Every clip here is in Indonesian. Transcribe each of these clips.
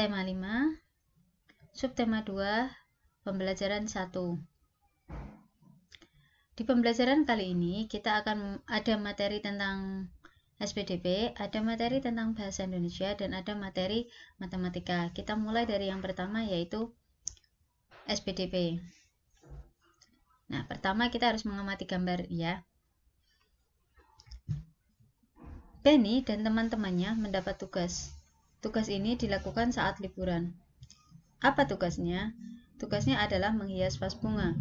Tema 5, subtema 2, pembelajaran 1. Di pembelajaran kali ini kita akan ada materi tentang SPDP, ada materi tentang bahasa Indonesia, dan ada materi matematika. Kita mulai dari yang pertama, yaitu SPDP. Nah, pertama kita harus mengamati gambar ya. Benny dan teman-temannya mendapat tugas. Tugas ini dilakukan saat liburan. Apa tugasnya? Tugasnya adalah menghias vas bunga.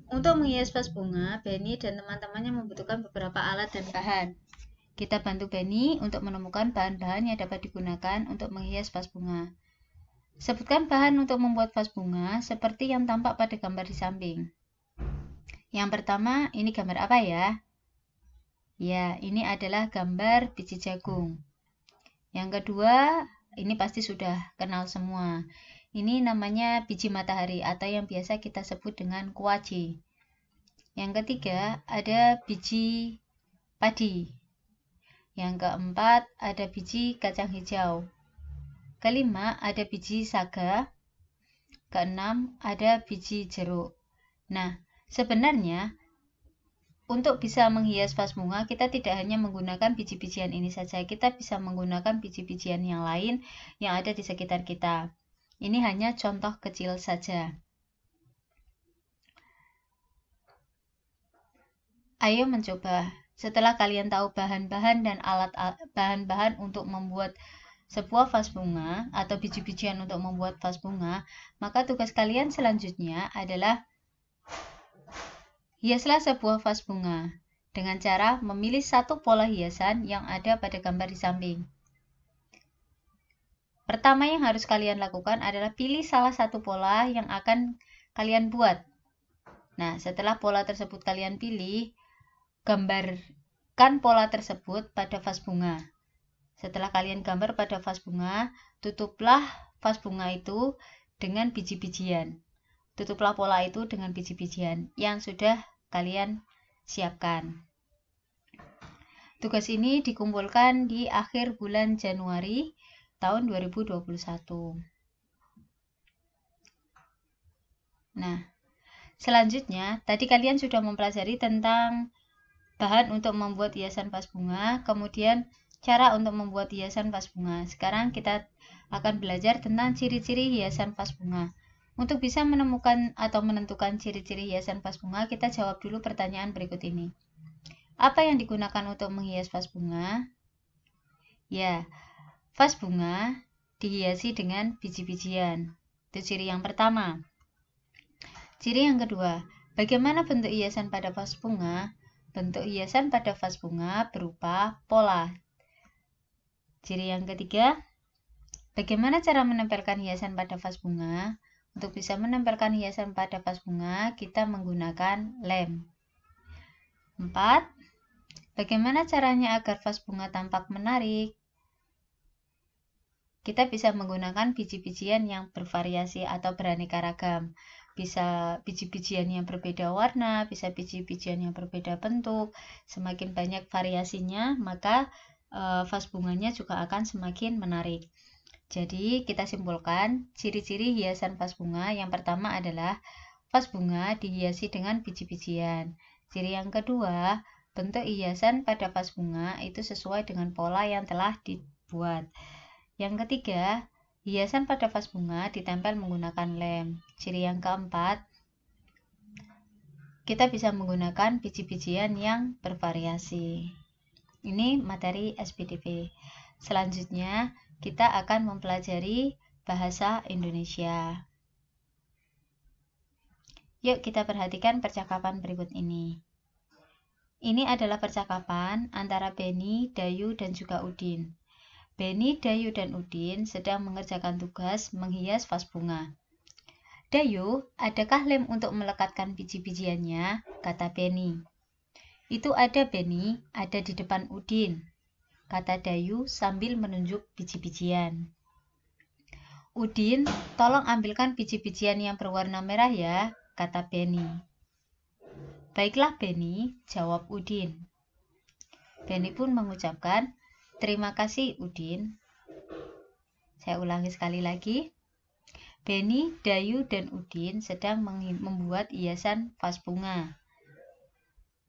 Untuk menghias vas bunga, Benny dan teman-temannya membutuhkan beberapa alat dan bahan. Kita bantu Benny untuk menemukan bahan-bahan yang dapat digunakan untuk menghias vas bunga. Sebutkan bahan untuk membuat vas bunga seperti yang tampak pada gambar di samping. Yang pertama, ini gambar apa ya? Ya, ini adalah gambar biji jagung. Yang kedua, ini pasti sudah kenal semua. Ini namanya biji matahari atau yang biasa kita sebut dengan kuaci. Yang ketiga, ada biji padi. Yang keempat, ada biji kacang hijau. Kelima, ada biji saga. Keenam, ada biji jeruk. Nah, sebenarnya untuk bisa menghias vas bunga, kita tidak hanya menggunakan biji-bijian ini saja, kita bisa menggunakan biji-bijian yang lain yang ada di sekitar kita. Ini hanya contoh kecil saja. Ayo mencoba. Setelah kalian tahu bahan-bahan dan bahan-bahan untuk membuat sebuah vas bunga atau biji-bijian untuk membuat vas bunga, maka tugas kalian selanjutnya adalah hiaslah sebuah vas bunga dengan cara memilih satu pola hiasan yang ada pada gambar di samping. Pertama yang harus kalian lakukan adalah pilih salah satu pola yang akan kalian buat. Nah, setelah pola tersebut kalian pilih, gambarkan pola tersebut pada vas bunga. Setelah kalian gambar pada vas bunga, tutuplah vas bunga itu dengan biji-bijian. Tutuplah pola itu dengan biji-bijian yang sudah kalian siapkan. Tugas ini dikumpulkan di akhir bulan Januari tahun 2021. Nah, selanjutnya, tadi kalian sudah mempelajari tentang bahan untuk membuat hiasan vas bunga, kemudian cara untuk membuat hiasan vas bunga. Sekarang kita akan belajar tentang ciri-ciri hiasan vas bunga. Untuk bisa menemukan atau menentukan ciri-ciri hiasan vas bunga, kita jawab dulu pertanyaan berikut ini. Apa yang digunakan untuk menghias vas bunga? Ya, vas bunga dihiasi dengan biji-bijian. Itu ciri yang pertama. Ciri yang kedua, bagaimana bentuk hiasan pada vas bunga? Bentuk hiasan pada vas bunga berupa pola. Ciri yang ketiga, bagaimana cara menempelkan hiasan pada vas bunga? Untuk bisa menempelkan hiasan pada vas bunga, kita menggunakan lem. 4. Bagaimana caranya agar vas bunga tampak menarik? Kita bisa menggunakan biji-bijian yang bervariasi atau beraneka ragam. Bisa biji-bijian yang berbeda warna, bisa biji-bijian yang berbeda bentuk. Semakin banyak variasinya, maka vas bunganya juga akan semakin menarik. Jadi, kita simpulkan ciri-ciri hiasan vas bunga. Yang pertama adalah vas bunga dihiasi dengan biji-bijian. Ciri yang kedua, bentuk hiasan pada vas bunga itu sesuai dengan pola yang telah dibuat. Yang ketiga, hiasan pada vas bunga ditempel menggunakan lem. Ciri yang keempat, kita bisa menggunakan biji-bijian yang bervariasi. Ini materi SPDP. Selanjutnya, kita akan mempelajari bahasa Indonesia. Yuk kita perhatikan percakapan berikut ini. Ini adalah percakapan antara Benny, Dayu, dan juga Udin. Benny, Dayu, dan Udin sedang mengerjakan tugas menghias vas bunga. Dayu, adakah lem untuk melekatkan biji-bijiannya? Kata Benny. Itu ada, Benny, ada di depan Udin, kata Dayu sambil menunjuk biji-bijian. Udin, tolong ambilkan biji-bijian yang berwarna merah ya, kata Benny. Baiklah, Benny, jawab Udin. Benny pun mengucapkan, terima kasih, Udin. Saya ulangi sekali lagi. Beni, Dayu, dan Udin sedang membuat hiasan vas bunga.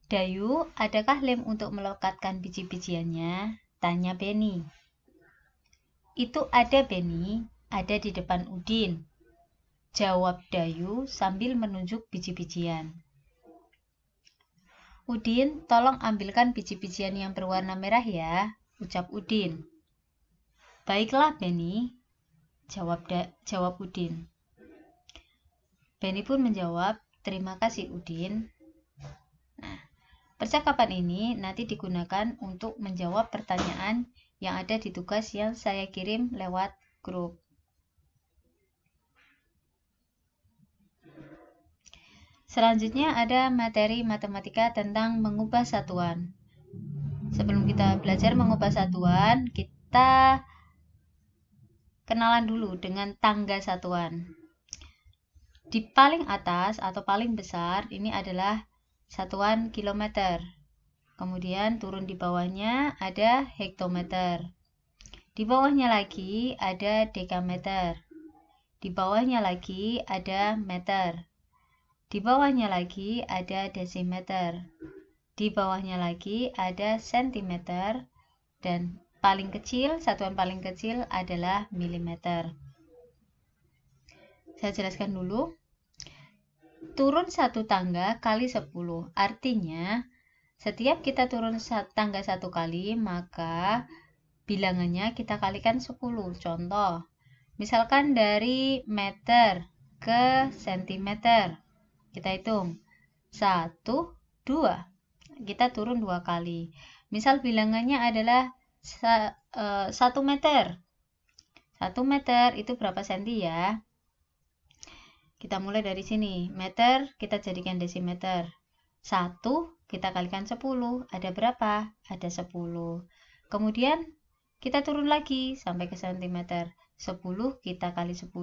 Dayu, adakah lem untuk melekatkan biji-bijiannya? Tanya Beni. Itu ada, Beni. Ada di depan Udin. Jawab Dayu sambil menunjuk biji-bijian. Udin, tolong ambilkan biji-bijian yang berwarna merah ya, ucap Udin. Baiklah, Beni, jawab Udin. Beni pun menjawab, terima kasih Udin. Nah, percakapan ini nanti digunakan untuk menjawab pertanyaan yang ada di tugas yang saya kirim lewat grup. Selanjutnya ada materi matematika tentang mengubah satuan. Sebelum kita belajar mengubah satuan, kita kenalan dulu dengan tangga satuan. Di paling atas atau paling besar ini adalah satuan kilometer. Kemudian turun di bawahnya ada hektometer. Di bawahnya lagi ada dekameter. Di bawahnya lagi ada meter. Di bawahnya lagi ada desimeter. Di bawahnya lagi ada sentimeter. Dan paling kecil, satuan paling kecil adalah milimeter. Saya jelaskan dulu. Turun satu tangga kali 10. Artinya, setiap kita turun tangga satu kali, maka bilangannya kita kalikan 10. Contoh, misalkan dari meter ke sentimeter. Kita hitung 1, 2. Kita turun 2 kali. Misal bilangannya adalah 1 meter. 1 meter itu berapa senti ya? Kita mulai dari sini. Meter kita jadikan desimeter. 1 kita kalikan 10. Ada berapa? Ada 10. Kemudian kita turun lagi sampai ke sentimeter. 10 kita kali 10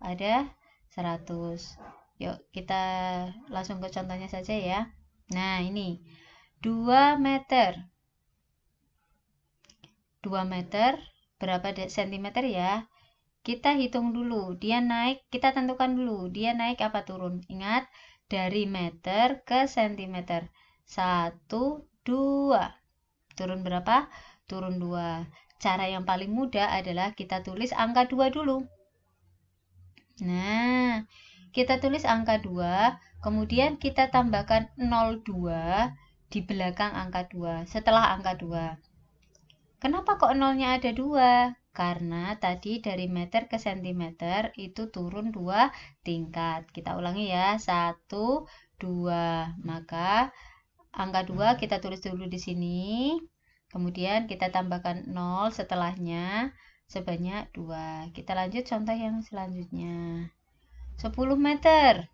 ada 100. Yuk kita langsung ke contohnya saja ya. Nah ini 2 meter. 2 meter berapa sentimeter ya? Kita hitung dulu. Dia naik, kita tentukan dulu. Dia naik apa turun? Ingat, dari meter ke sentimeter. 1, 2. Turun berapa? Turun 2. Cara yang paling mudah adalah kita tulis angka 2 dulu. Nah, kita tulis angka 2, kemudian kita tambahkan 02 di belakang angka 2, setelah angka 2. Kenapa kok nolnya ada 2? Karena tadi dari meter ke sentimeter itu turun 2 tingkat. Kita ulangi ya, 1, 2. Maka angka 2 kita tulis dulu di sini. Kemudian kita tambahkan 0 setelahnya sebanyak 2. Kita lanjut contoh yang selanjutnya. 10 meter.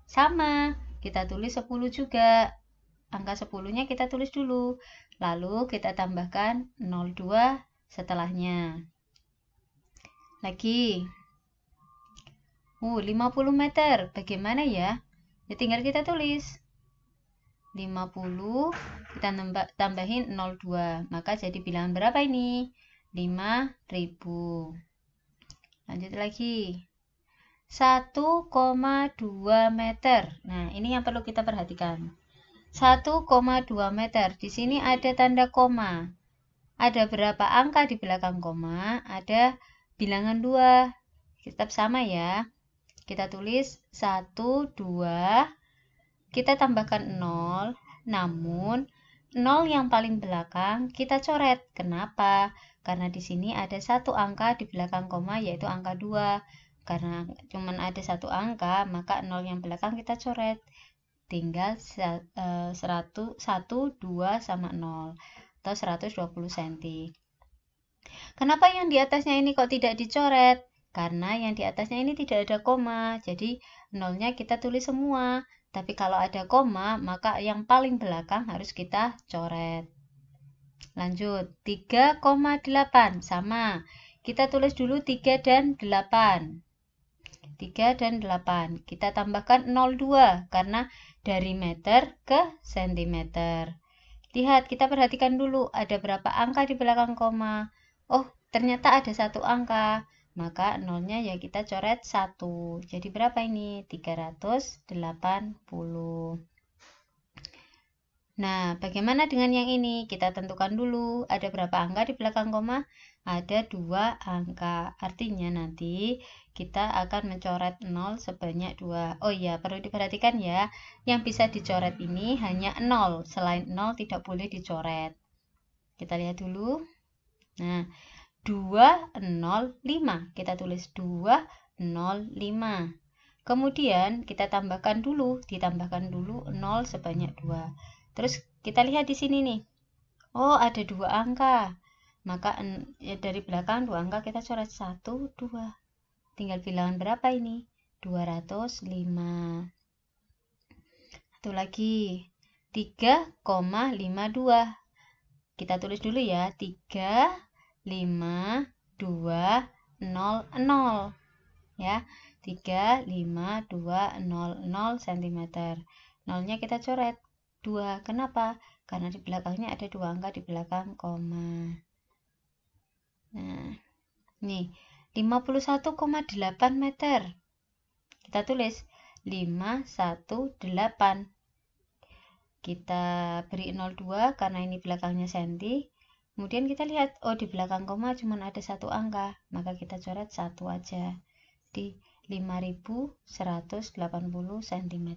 Sama, kita tulis 10 juga. Angka 10-nya kita tulis dulu. Lalu kita tambahkan 02 setelahnya. Lagi. 50 meter. Bagaimana ya? Ya tinggal kita tulis. 50 kita tambahin 02. Maka jadi bilangan berapa ini? 5.000. Lanjut lagi. 1,2 meter. Nah, ini yang perlu kita perhatikan. 1,2 meter. Di sini ada tanda koma. Ada berapa angka di belakang koma? Ada bilangan 2. Tetap sama ya. Kita tulis 1, 2. Kita tambahkan 0. Namun, 0 yang paling belakang kita coret. Kenapa? Karena di sini ada satu angka di belakang koma, yaitu angka 2. Karena cuma ada satu angka, maka 0 yang belakang kita coret. Tinggal 1, 2 sama 0 atau 120 cm. Kenapa yang di atasnya ini kok tidak dicoret? Karena yang di atasnya ini tidak ada koma. Jadi 0-nya kita tulis semua. Tapi kalau ada koma, maka yang paling belakang harus kita coret. Lanjut, 3,8 sama. Kita tulis dulu 3 dan 8. 3 dan 8. Kita tambahkan 02 karena dari meter ke sentimeter. Lihat, kita perhatikan dulu ada berapa angka di belakang koma. Oh, ternyata ada satu angka, maka nolnya ya kita coret 1. Jadi berapa ini? 380. Nah, bagaimana dengan yang ini? Kita tentukan dulu, ada berapa angka di belakang koma? Ada 2 angka. Artinya nanti kita akan mencoret 0 sebanyak 2. Oh iya, perlu diperhatikan ya, yang bisa dicoret ini hanya 0. Selain 0 tidak boleh dicoret. Kita lihat dulu. Nah, 205. Kita tulis 205. Kemudian kita tambahkan dulu, ditambahkan dulu 0 sebanyak 2. Terus kita lihat di sini nih. Oh, ada 2 angka. Maka ya, dari belakang 2 angka kita coret 1, 2. Tinggal bilangan berapa ini? 205. Satu lagi. 3,52. Kita tulis dulu ya. 35200. Ya. 35200 cm. Nolnya kita coret 2. Kenapa? Karena di belakangnya ada 2 angka di belakang koma. Nah, nih 51,8 meter. Kita tulis 518. Kita beri 02 karena ini belakangnya senti. Kemudian kita lihat, oh di belakang koma cuma ada 1 angka, maka kita coret 1 aja di 5180 cm.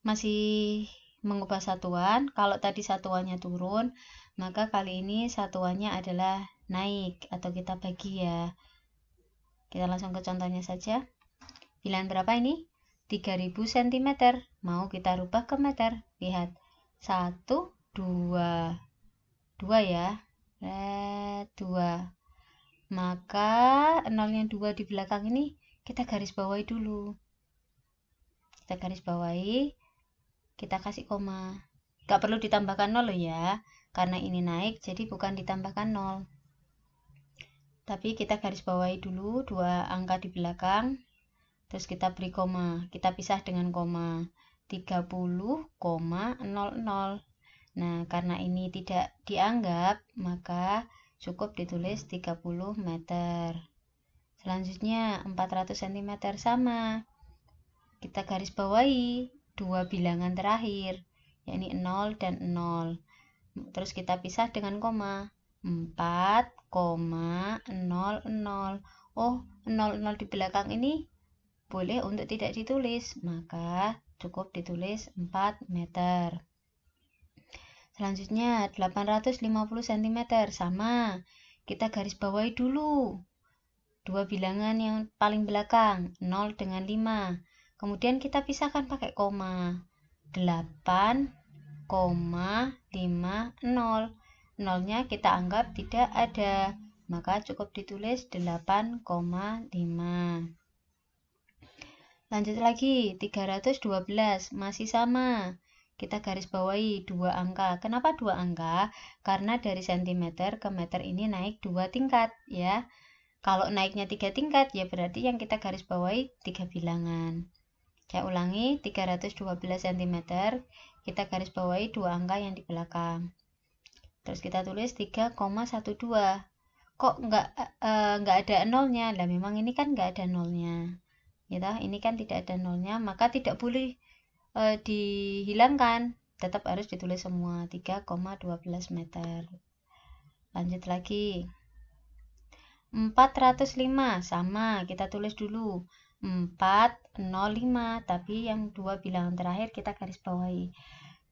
Masih mengubah satuan. Kalau tadi satuannya turun, maka kali ini satuannya adalah naik atau kita bagi ya. Kita langsung ke contohnya saja. Bilangan berapa ini? 3000 cm. Mau kita rubah ke meter. Lihat. 1, 2. 2 ya. 2. Maka nolnya 2 di belakang ini kita garis bawahi dulu. Kita garis bawahi. Kita kasih koma. Gak perlu ditambahkan 0 loh ya, karena ini naik jadi bukan ditambahkan 0. Tapi kita garis bawahi dulu 2 angka di belakang, terus kita beri koma. Kita pisah dengan koma. 30,00. Nah, karena ini tidak dianggap, maka cukup ditulis 30 meter. Selanjutnya 400 cm sama. Kita garis bawahi 2 bilangan terakhir, yakni 0 dan 0. Terus kita pisah dengan koma. 4,00. Oh, 00 di belakang ini boleh untuk tidak ditulis, maka cukup ditulis 4 meter. Selanjutnya 850 cm sama. Kita garis bawahi dulu 2 bilangan yang paling belakang, 0 dengan 5. Kemudian kita pisahkan pakai koma. 8,50. Nolnya kita anggap tidak ada, maka cukup ditulis 8,5. Lanjut lagi, 312 masih sama. Kita garis bawahi 2 angka. Kenapa 2 angka? Karena dari cm ke meter ini naik 2 tingkat ya. Kalau naiknya 3 tingkat ya berarti yang kita garis bawahi 3 bilangan. Saya ulangi, 312 cm, kita garis bawahi 2 angka yang di belakang. Terus kita tulis 3,12. Kok nggak ada nolnya? Lah memang ini kan nggak ada nolnya. Ya, ini kan tidak ada nolnya, maka tidak boleh dihilangkan. Tetap harus ditulis semua, 3,12 meter. Lanjut lagi. 405 sama, kita tulis dulu. 405, tapi yang 2 bilangan terakhir kita garis bawahi.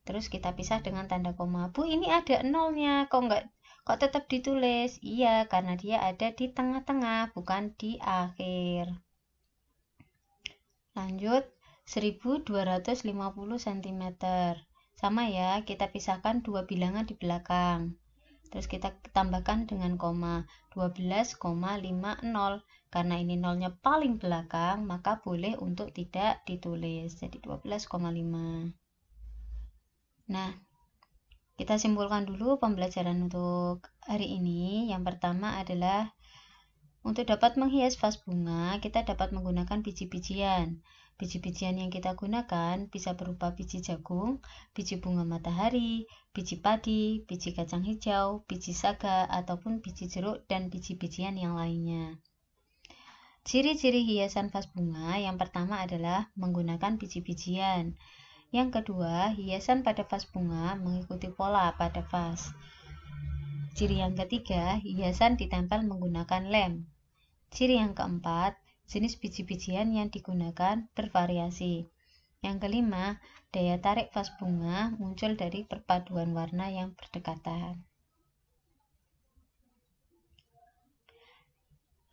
Terus kita pisah dengan tanda koma. Bu, ini ada nolnya, kok tetap ditulis? Iya, karena dia ada di tengah-tengah, bukan di akhir. Lanjut, 1250 cm. Sama ya, kita pisahkan 2 bilangan di belakang. Terus kita tambahkan dengan koma 12,50. Karena ini nolnya paling belakang, maka boleh untuk tidak ditulis. Jadi 12,5. Nah, kita simpulkan dulu pembelajaran untuk hari ini. Yang pertama adalah Untuk dapat menghias vas bunga, kita dapat menggunakan biji-bijian. Biji-bijian yang kita gunakan bisa berupa biji jagung, biji bunga matahari, biji padi, biji kacang hijau, biji saga, ataupun biji jeruk dan biji-bijian yang lainnya. Ciri-ciri hiasan vas bunga yang pertama adalah menggunakan biji-bijian. Yang kedua, hiasan pada vas bunga mengikuti pola pada vas. Ciri yang ketiga, hiasan ditempel menggunakan lem. Ciri yang keempat, jenis biji-bijian yang digunakan bervariasi. Yang kelima, daya tarik vas bunga muncul dari perpaduan warna yang berdekatan.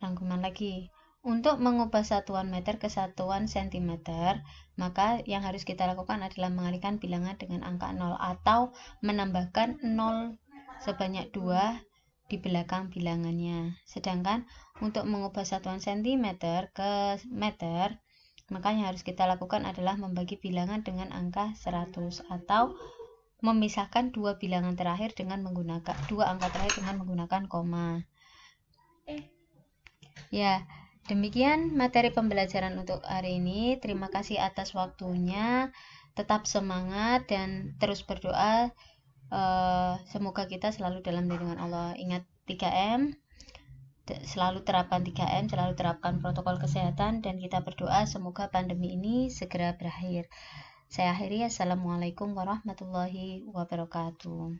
Rangkuman lagi. Untuk mengubah satuan meter ke satuan sentimeter, maka yang harus kita lakukan adalah mengalihkan bilangan dengan angka 0 atau menambahkan 0 sebanyak 2 di belakang bilangannya. Sedangkan untuk mengubah satuan sentimeter ke meter, maka yang harus kita lakukan adalah membagi bilangan dengan angka 100 atau memisahkan dua bilangan terakhir dengan menggunakan dua angka terakhir dengan menggunakan koma. Ya, demikian materi pembelajaran untuk hari ini. Terima kasih atas waktunya. Tetap semangat dan terus berdoa. Semoga kita selalu dalam lindungan Allah. Ingat 3M, selalu terapkan 3M, selalu terapkan protokol kesehatan, dan kita berdoa semoga pandemi ini segera berakhir. Saya akhiri. Assalamualaikum warahmatullahi wabarakatuh.